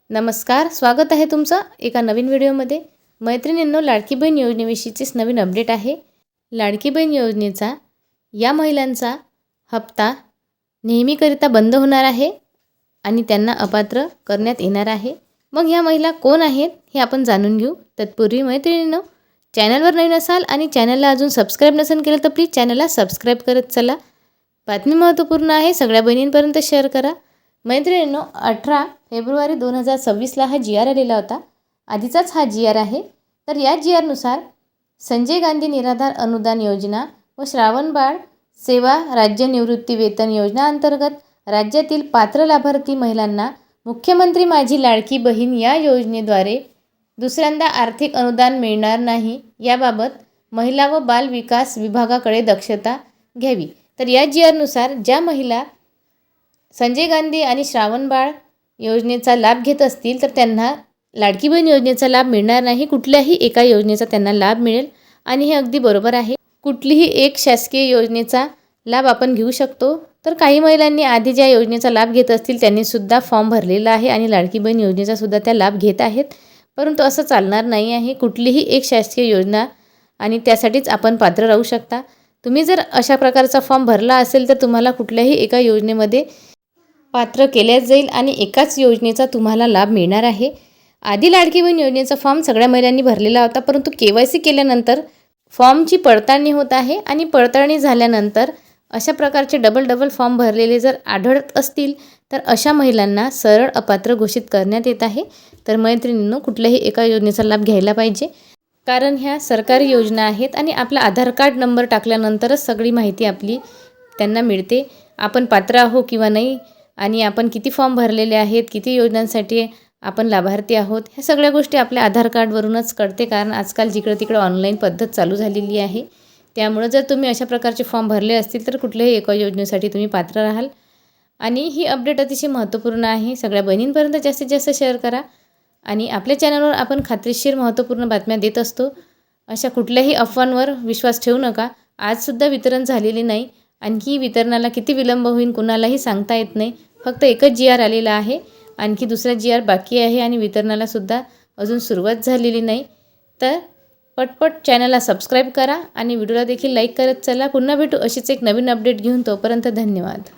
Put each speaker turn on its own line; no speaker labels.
नमस्कार, स्वागत आहे तुमचं एका नवीन व्हिडिओमध्ये। मैत्रिणींनो, लाडकी बहीण योजनेविषयीचीच नवीन अपडेट आहे। लाडकी बहीण योजनेचा या महिलांचा हप्ता नेहमीकरिता बंद होणार आहे आणि त्यांना अपात्र करण्यात येणार आहे। मग या महिला कोण आहेत हे आपण जाणून घेऊ। तत्पूर्वी मैत्रिणींनो, चॅनलवर नवीन असाल आणि चॅनलला अजून सबस्क्राइब नसेल केलं तर प्लीज चॅनलला सबस्क्राइब करत चला। बातमी महत्त्वपूर्ण आहे, सगळ्या बहिणींपर्यंत शेअर करा। मैत्रिणींनो, 18 फेब्रुवारी 2026ला हा GR आलेला होता। आधीचाच हा GR आहे। तर या GRनुसार संजय गांधी निराधार अनुदान योजना व श्रावणबाळ सेवा राज्य निवृत्ती वेतन योजना अंतर्गत राज्यातील पात्र लाभार्थी महिलांना मुख्यमंत्री माझी लाडकी बहीण या योजनेद्वारे दुसऱ्यांदा आर्थिक अनुदान मिळणार नाही, याबाबत महिला व बाल विकास विभागाकडे दक्षता घ्यावी। तर या GRनुसार ज्या महिला संजय गांधी आणि श्रावणबाळ योजनेचा लाभ घेत असतील तर त्यांना लाडकी बहीण योजनेचा लाभ मिळणार नाही, कुठल्याही एका योजनेचा त्यांना लाभ मिळेल। आणि हे अगदी बरोबर आहे। कुठलीही एक शासकीय योजनेचा लाभ आपण घेऊ शकतो। तर काही महिलांनी आधी ज्या योजनेचा लाभ घेत असतील त्यांनी सुद्धा फॉर्म भरलेला आहे आणि लाडकी बहीण योजनेचा सुद्धा त्या लाभ घेत आहेत, परंतु असं चालणार नाही आहे। कुठलीही एक शासकीय योजना आणि त्यासाठीच आपण पात्र राहू शकता। तुम्ही जर अशा प्रकारचा फॉर्म भरला असेल तर तुम्हाला कुठल्याही एका योजनेमध्ये पात्र केल्या जाईल आणि एकाच योजनेचा तुम्हाला लाभ मिळणार आहे। आधी लाडकी बहीण योजनेचा फॉर्म सगळ्या महिलांनी भरलेला होता, परंतु KYC केल्यानंतर फॉर्मची पडताळणी होत आहे आणि पडताळणी झाल्यानंतर अशा प्रकारचे डबल फॉर्म भरलेले जर आढळत असतील तर अशा महिलांना सरळ अपात्र घोषित करण्यात येत आहे। तर मैत्रिणींनो, कुठल्याही एका योजनेचा लाभ घ्यायला पाहिजे, कारण ह्या सरकारी योजना आहेत आणि आपला आधार कार्ड नंबर टाकल्यानंतरच सगळी माहिती आपली त्यांना मिळते, आपण पात्र आहो किंवा नाही आणि आपण किती फॉर्म भरलेले आहेत, किती योजनांसाठी आपण लाभार्थी आहोत, ह्या सगळ्या गोष्टी आपल्या आधार कार्डवरूनच कळते। कारण आजकाल जिकडे-तिकडे ऑनलाईन पद्धत चालू झालेली आहे। त्यामुळे जर तुम्ही अशा प्रकारचे फॉर्म भरले असतील तर कुठल्याही एका योजनेसाठी तुम्ही पात्र राहाल। आणि ही अपडेट अतिशय महत्त्वपूर्ण आहे, सगळ्या बहिणींपर्यंत जास्तीत जास्त शेअर करा। आणि आपल्या चॅनलवर आपण खात्रीशीर महत्त्वपूर्ण बातम्या देत असतो, अशा कुठल्याही अफवांवर विश्वास ठेवू नका। आजसुद्धा वितरण झालेले नाही, आणखी वितरणाला किती विलंब होईल कुणालाही सांगता येत नाही। फक्त एकच GR आलेला आहे, आणखी दुसरा GR बाकी आहे आणि वितरणाला सुद्धा अजून सुरुवात झालेली नाही। तर पटपट चॅनलला सबस्क्राईब करा आणि व्हिडिओला देखील लाईक करत चला। पुन्हा भेटू अशीच एक नवीन अपडेट घेऊन, तोपर्यंत धन्यवाद।